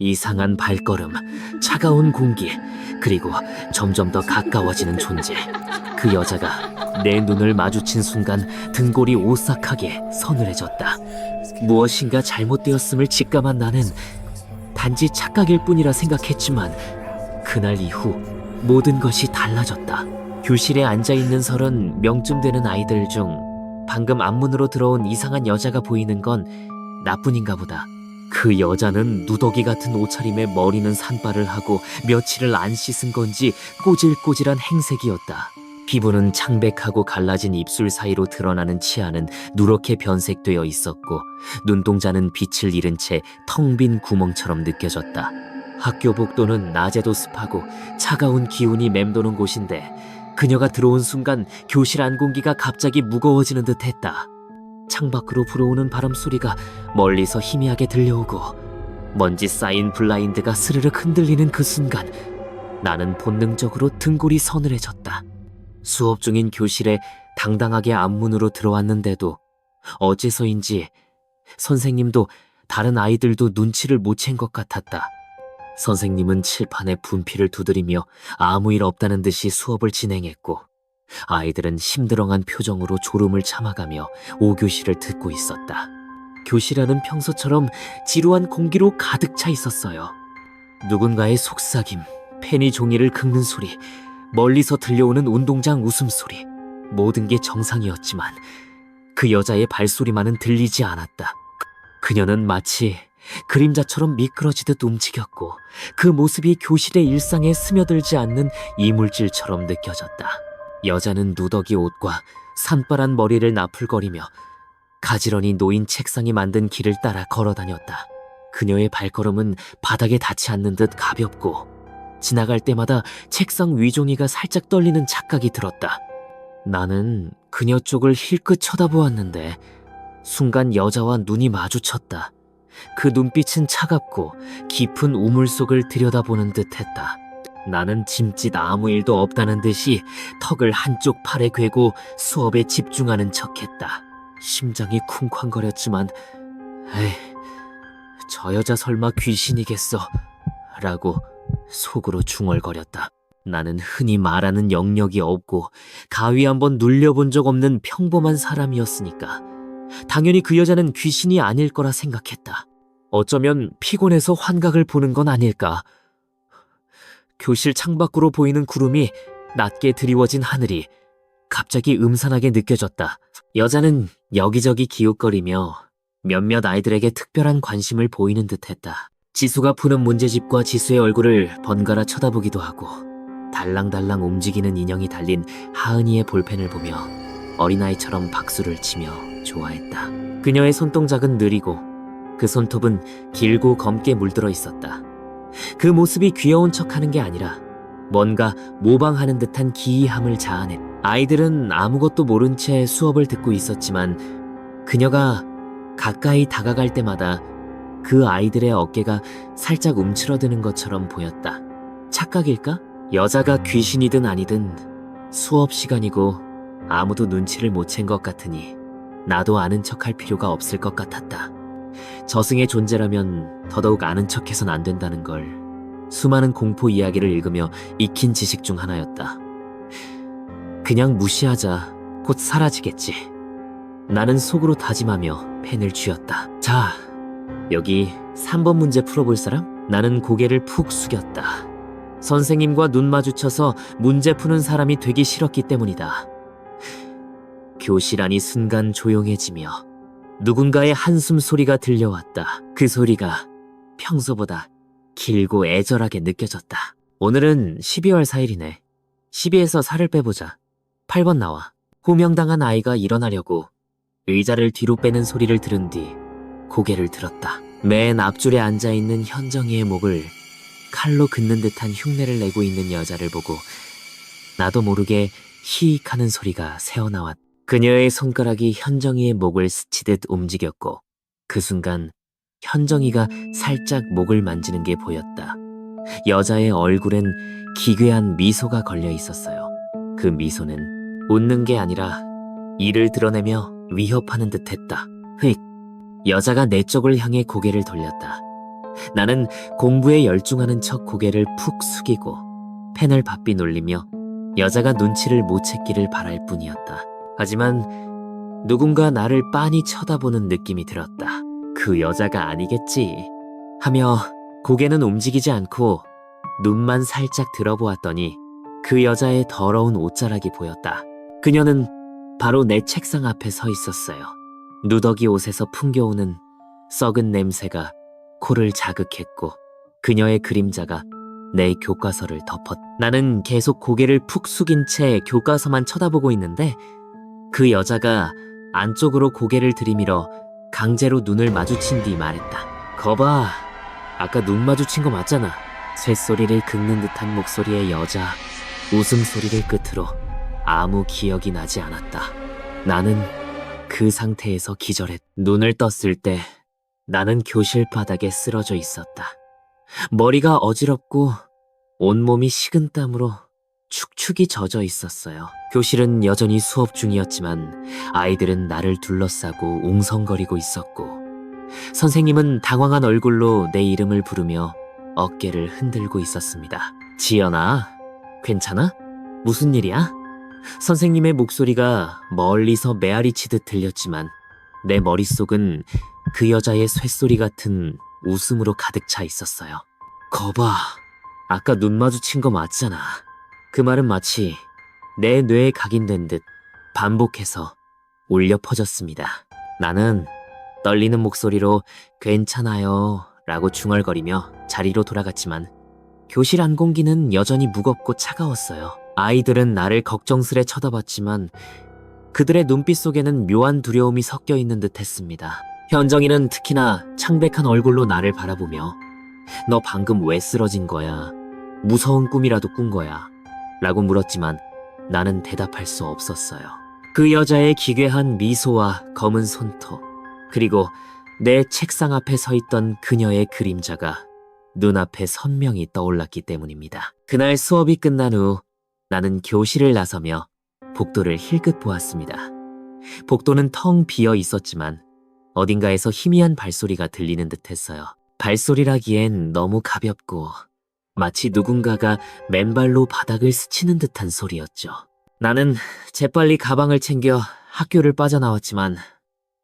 이상한 발걸음, 차가운 공기, 그리고 점점 더 가까워지는 존재. 그 여자가 내 눈을 마주친 순간 등골이 오싹하게 서늘해졌다. 무엇인가 잘못되었음을 직감한 나는 단지 착각일 뿐이라 생각했지만 그날 이후 모든 것이 달라졌다. 교실에 앉아있는 30명쯤 되는 아이들 중 방금 앞문으로 들어온 이상한 여자가 보이는 건 나뿐인가 보다. 그 여자는 누더기 같은 옷차림에 머리는 산발을 하고 며칠을 안 씻은 건지 꼬질꼬질한 행색이었다. 피부는 창백하고 갈라진 입술 사이로 드러나는 치아는 누렇게 변색되어 있었고 눈동자는 빛을 잃은 채 텅 빈 구멍처럼 느껴졌다. 학교 복도는 낮에도 습하고 차가운 기운이 맴도는 곳인데 그녀가 들어온 순간 교실 안 공기가 갑자기 무거워지는 듯했다. 창밖으로 불어오는 바람 소리가 멀리서 희미하게 들려오고 먼지 쌓인 블라인드가 스르륵 흔들리는 그 순간 나는 본능적으로 등골이 서늘해졌다. 수업 중인 교실에 당당하게 앞문으로 들어왔는데도 어째서인지 선생님도 다른 아이들도 눈치를 못 챈 것 같았다. 선생님은 칠판에 분필을 두드리며 아무 일 없다는 듯이 수업을 진행했고 아이들은 심드렁한 표정으로 졸음을 참아가며 5교시를 듣고 있었다. 교실 안은 평소처럼 지루한 공기로 가득 차 있었어요. 누군가의 속삭임, 펜이 종이를 긁는 소리, 멀리서 들려오는 운동장 웃음소리, 모든 게 정상이었지만 그 여자의 발소리만은 들리지 않았다. 그녀는 마치 그림자처럼 미끄러지듯 움직였고 그 모습이 교실의 일상에 스며들지 않는 이물질처럼 느껴졌다. 여자는 누더기 옷과 산발한 머리를 나풀거리며 가지런히 놓인 책상이 만든 길을 따라 걸어다녔다. 그녀의 발걸음은 바닥에 닿지 않는 듯 가볍고 지나갈 때마다 책상 위종이가 살짝 떨리는 착각이 들었다. 나는 그녀 쪽을 힐끗 쳐다보았는데 순간 여자와 눈이 마주쳤다. 그 눈빛은 차갑고 깊은 우물 속을 들여다보는 듯했다. 나는 짐짓 아무 일도 없다는 듯이 턱을 한쪽 팔에 괴고 수업에 집중하는 척했다. 심장이 쿵쾅거렸지만 에이, 저 여자 설마 귀신이겠어? 라고 속으로 중얼거렸다. 나는 흔히 말하는 영역이 없고 가위 한번 눌려본 적 없는 평범한 사람이었으니까 당연히 그 여자는 귀신이 아닐 거라 생각했다. 어쩌면 피곤해서 환각을 보는 건 아닐까. 교실 창밖으로 보이는 구름이 낮게 드리워진 하늘이 갑자기 음산하게 느껴졌다. 여자는 여기저기 기웃거리며 몇몇 아이들에게 특별한 관심을 보이는 듯했다. 지수가 푸는 문제집과 지수의 얼굴을 번갈아 쳐다보기도 하고 달랑달랑 움직이는 인형이 달린 하은이의 볼펜을 보며 어린아이처럼 박수를 치며 좋아했다. 그녀의 손동작은 느리고 그 손톱은 길고 검게 물들어 있었다. 그 모습이 귀여운 척하는 게 아니라 뭔가 모방하는 듯한 기이함을 자아냈다. 아이들은 아무것도 모른 채 수업을 듣고 있었지만 그녀가 가까이 다가갈 때마다 그 아이들의 어깨가 살짝 움츠러드는 것처럼 보였다. 착각일까? 여자가 귀신이든 아니든 수업 시간이고 아무도 눈치를 못 챈 것 같으니 나도 아는 척할 필요가 없을 것 같았다. 저승의 존재라면 더더욱 아는 척해선 안 된다는 걸 수많은 공포 이야기를 읽으며 익힌 지식 중 하나였다. 그냥 무시하자. 곧 사라지겠지. 나는 속으로 다짐하며 펜을 쥐었다. 자, 여기 3번 문제 풀어볼 사람? 나는 고개를 푹 숙였다. 선생님과 눈 마주쳐서 문제 푸는 사람이 되기 싫었기 때문이다. 교실 안이 순간 조용해지며 누군가의 한숨 소리가 들려왔다. 그 소리가 평소보다 길고 애절하게 느껴졌다. 오늘은 12월 4일이네. 12에서 4를 빼보자. 8번 나와. 호명당한 아이가 일어나려고 의자를 뒤로 빼는 소리를 들은 뒤 고개를 들었다. 맨 앞줄에 앉아있는 현정이의 목을 칼로 긋는 듯한 흉내를 내고 있는 여자를 보고 나도 모르게 히익하는 소리가 새어나왔다. 그녀의 손가락이 현정이의 목을 스치듯 움직였고 그 순간 현정이가 살짝 목을 만지는 게 보였다. 여자의 얼굴엔 기괴한 미소가 걸려 있었어요. 그 미소는 웃는 게 아니라 이를 드러내며 위협하는 듯했다. 휙! 여자가 내 쪽을 향해 고개를 돌렸다. 나는 공부에 열중하는 척 고개를 푹 숙이고 펜을 바삐 놀리며 여자가 눈치를 못 채기를 바랄 뿐이었다. 하지만 누군가 나를 빤히 쳐다보는 느낌이 들었다. 그 여자가 아니겠지 하며 고개는 움직이지 않고 눈만 살짝 들어보았더니 그 여자의 더러운 옷자락이 보였다. 그녀는 바로 내 책상 앞에 서 있었어요. 누더기 옷에서 풍겨오는 썩은 냄새가 코를 자극했고 그녀의 그림자가 내 교과서를 덮었다. 나는 계속 고개를 푹 숙인 채 교과서만 쳐다보고 있는데 그 여자가 안쪽으로 고개를 들이밀어 강제로 눈을 마주친 뒤 말했다. 거봐, 아까 눈 마주친 거 맞잖아. 쇳소리를 긁는 듯한 목소리의 여자, 웃음소리를 끝으로 아무 기억이 나지 않았다. 나는 그 상태에서 기절했다. 눈을 떴을 때 나는 교실 바닥에 쓰러져 있었다. 머리가 어지럽고 온몸이 식은땀으로 축축이 젖어 있었어요. 교실은 여전히 수업 중이었지만 아이들은 나를 둘러싸고 웅성거리고 있었고 선생님은 당황한 얼굴로 내 이름을 부르며 어깨를 흔들고 있었습니다. 지연아, 괜찮아? 무슨 일이야? 선생님의 목소리가 멀리서 메아리치듯 들렸지만 내 머릿속은 그 여자의 쇳소리 같은 웃음으로 가득 차 있었어요. 거봐, 아까 눈 마주친 거 맞잖아. 그 말은 마치 내 뇌에 각인된 듯 반복해서 울려 퍼졌습니다. 나는 떨리는 목소리로 괜찮아요 라고 중얼거리며 자리로 돌아갔지만 교실 안 공기는 여전히 무겁고 차가웠어요. 아이들은 나를 걱정스레 쳐다봤지만 그들의 눈빛 속에는 묘한 두려움이 섞여 있는 듯 했습니다. 현정이는 특히나 창백한 얼굴로 나를 바라보며 너 방금 왜 쓰러진 거야? 무서운 꿈이라도 꾼 거야? 라고 물었지만 나는 대답할 수 없었어요. 그 여자의 기괴한 미소와 검은 손톱, 그리고 내 책상 앞에 서 있던 그녀의 그림자가 눈앞에 선명히 떠올랐기 때문입니다. 그날 수업이 끝난 후 나는 교실을 나서며 복도를 힐끗 보았습니다. 복도는 텅 비어 있었지만 어딘가에서 희미한 발소리가 들리는 듯 했어요. 발소리라기엔 너무 가볍고 마치 누군가가 맨발로 바닥을 스치는 듯한 소리였죠. 나는 재빨리 가방을 챙겨 학교를 빠져나왔지만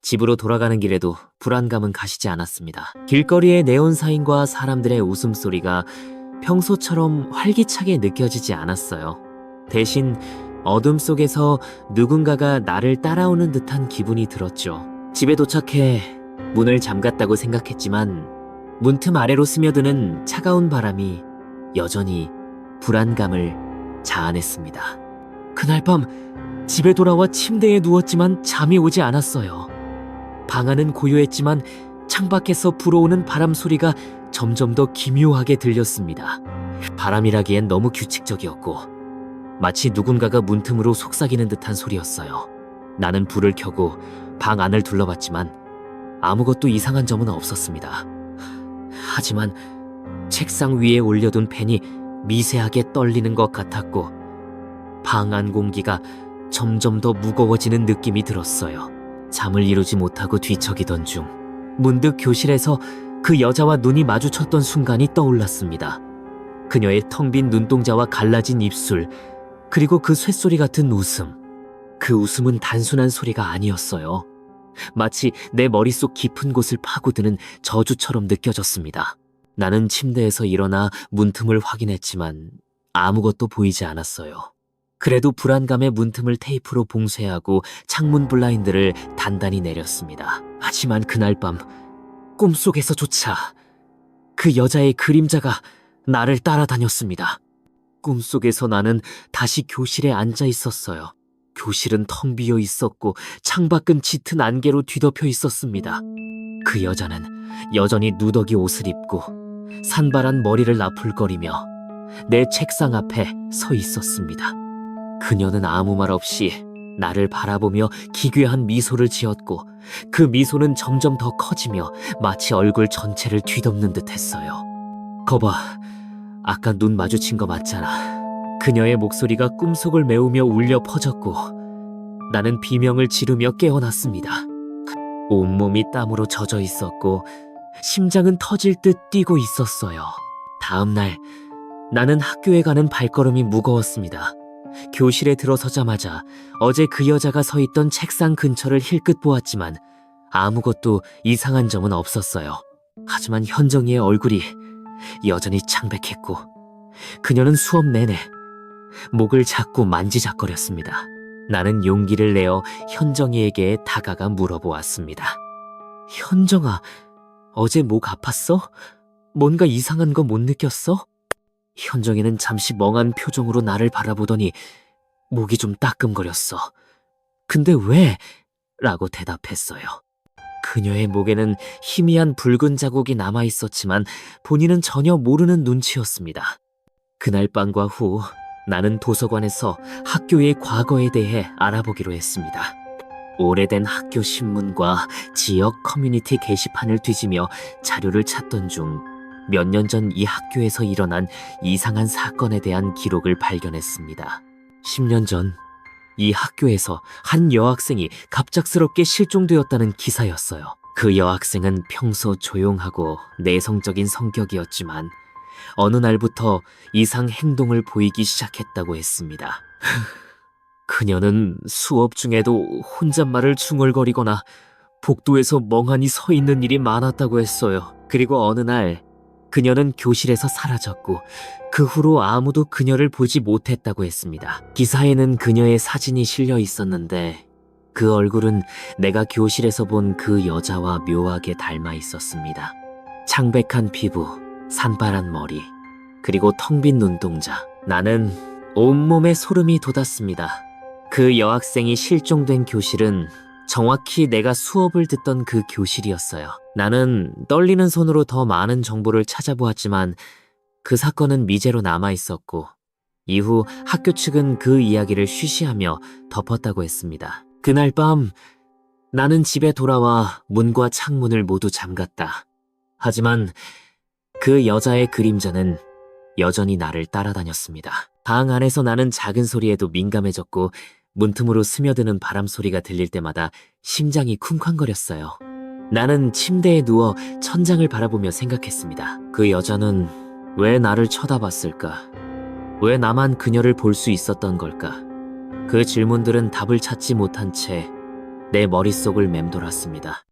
집으로 돌아가는 길에도 불안감은 가시지 않았습니다. 길거리의 네온사인과 사람들의 웃음소리가 평소처럼 활기차게 느껴지지 않았어요. 대신 어둠 속에서 누군가가 나를 따라오는 듯한 기분이 들었죠. 집에 도착해 문을 잠갔다고 생각했지만 문틈 아래로 스며드는 차가운 바람이 여전히 불안감을 자아냈습니다. 그날 밤 집에 돌아와 침대에 누웠지만 잠이 오지 않았어요. 방 안은 고요했지만 창밖에서 불어오는 바람 소리가 점점 더 기묘하게 들렸습니다. 바람이라기엔 너무 규칙적이었고 마치 누군가가 문틈으로 속삭이는 듯한 소리였어요. 나는 불을 켜고 방 안을 둘러봤지만 아무것도 이상한 점은 없었습니다. 하지만 책상 위에 올려둔 펜이 미세하게 떨리는 것 같았고 방 안 공기가 점점 더 무거워지는 느낌이 들었어요. 잠을 이루지 못하고 뒤척이던 중 문득 교실에서 그 여자와 눈이 마주쳤던 순간이 떠올랐습니다. 그녀의 텅 빈 눈동자와 갈라진 입술, 그리고 그 쇳소리 같은 웃음. 그 웃음은 단순한 소리가 아니었어요. 마치 내 머릿속 깊은 곳을 파고드는 저주처럼 느껴졌습니다. 나는 침대에서 일어나 문틈을 확인했지만 아무것도 보이지 않았어요. 그래도 불안감에 문틈을 테이프로 봉쇄하고 창문 블라인드를 단단히 내렸습니다. 하지만 그날 밤 꿈속에서조차 그 여자의 그림자가 나를 따라다녔습니다. 꿈속에서 나는 다시 교실에 앉아 있었어요. 교실은 텅 비어 있었고 창밖은 짙은 안개로 뒤덮여 있었습니다. 그 여자는 여전히 누더기 옷을 입고 산발한 머리를 나풀거리며 내 책상 앞에 서 있었습니다. 그녀는 아무 말 없이 나를 바라보며 기괴한 미소를 지었고 그 미소는 점점 더 커지며 마치 얼굴 전체를 뒤덮는 듯 했어요. 거봐, 아까 눈 마주친 거 맞잖아. 그녀의 목소리가 꿈속을 메우며 울려 퍼졌고 나는 비명을 지르며 깨어났습니다. 온몸이 땀으로 젖어 있었고 심장은 터질 듯 뛰고 있었어요. 다음 날 나는 학교에 가는 발걸음이 무거웠습니다. 교실에 들어서자마자 어제 그 여자가 서 있던 책상 근처를 힐끗 보았지만 아무것도 이상한 점은 없었어요. 하지만 현정이의 얼굴이 여전히 창백했고 그녀는 수업 내내 목을 자꾸 만지작거렸습니다. 나는 용기를 내어 현정이에게 다가가 물어보았습니다. 현정아, 어제 목 아팠어? 뭔가 이상한 거 못 느꼈어? 현정이는 잠시 멍한 표정으로 나를 바라보더니 목이 좀 따끔거렸어. 근데 왜? 라고 대답했어요. 그녀의 목에는 희미한 붉은 자국이 남아 있었지만 본인은 전혀 모르는 눈치였습니다. 그날 밤과 후 나는 도서관에서 학교의 과거에 대해 알아보기로 했습니다. 오래된 학교 신문과 지역 커뮤니티 게시판을 뒤지며 자료를 찾던 중 몇 년 전 이 학교에서 일어난 이상한 사건에 대한 기록을 발견했습니다. 10년 전 이 학교에서 한 여학생이 갑작스럽게 실종되었다는 기사였어요. 그 여학생은 평소 조용하고 내성적인 성격이었지만 어느 날부터 이상 행동을 보이기 시작했다고 했습니다. 그녀는 수업 중에도 혼잣말을 중얼거리거나 복도에서 멍하니 서 있는 일이 많았다고 했어요. 그리고 어느 날 그녀는 교실에서 사라졌고 그 후로 아무도 그녀를 보지 못했다고 했습니다. 기사에는 그녀의 사진이 실려 있었는데 그 얼굴은 내가 교실에서 본 그 여자와 묘하게 닮아 있었습니다. 창백한 피부, 산발한 머리, 그리고 텅 빈 눈동자. 나는 온몸에 소름이 돋았습니다. 그 여학생이 실종된 교실은 정확히 내가 수업을 듣던 그 교실이었어요. 나는 떨리는 손으로 더 많은 정보를 찾아보았지만 그 사건은 미제로 남아 있었고 이후 학교 측은 그 이야기를 쉬쉬하며 덮었다고 했습니다. 그날 밤 나는 집에 돌아와 문과 창문을 모두 잠갔다. 하지만 그 여자의 그림자는 여전히 나를 따라다녔습니다. 방 안에서 나는 작은 소리에도 민감해졌고 문틈으로 스며드는 바람 소리가 들릴 때마다 심장이 쿵쾅거렸어요. 나는 침대에 누워 천장을 바라보며 생각했습니다. 그 여자는 왜 나를 쳐다봤을까? 왜 나만 그녀를 볼 수 있었던 걸까? 그 질문들은 답을 찾지 못한 채 내 머릿속을 맴돌았습니다.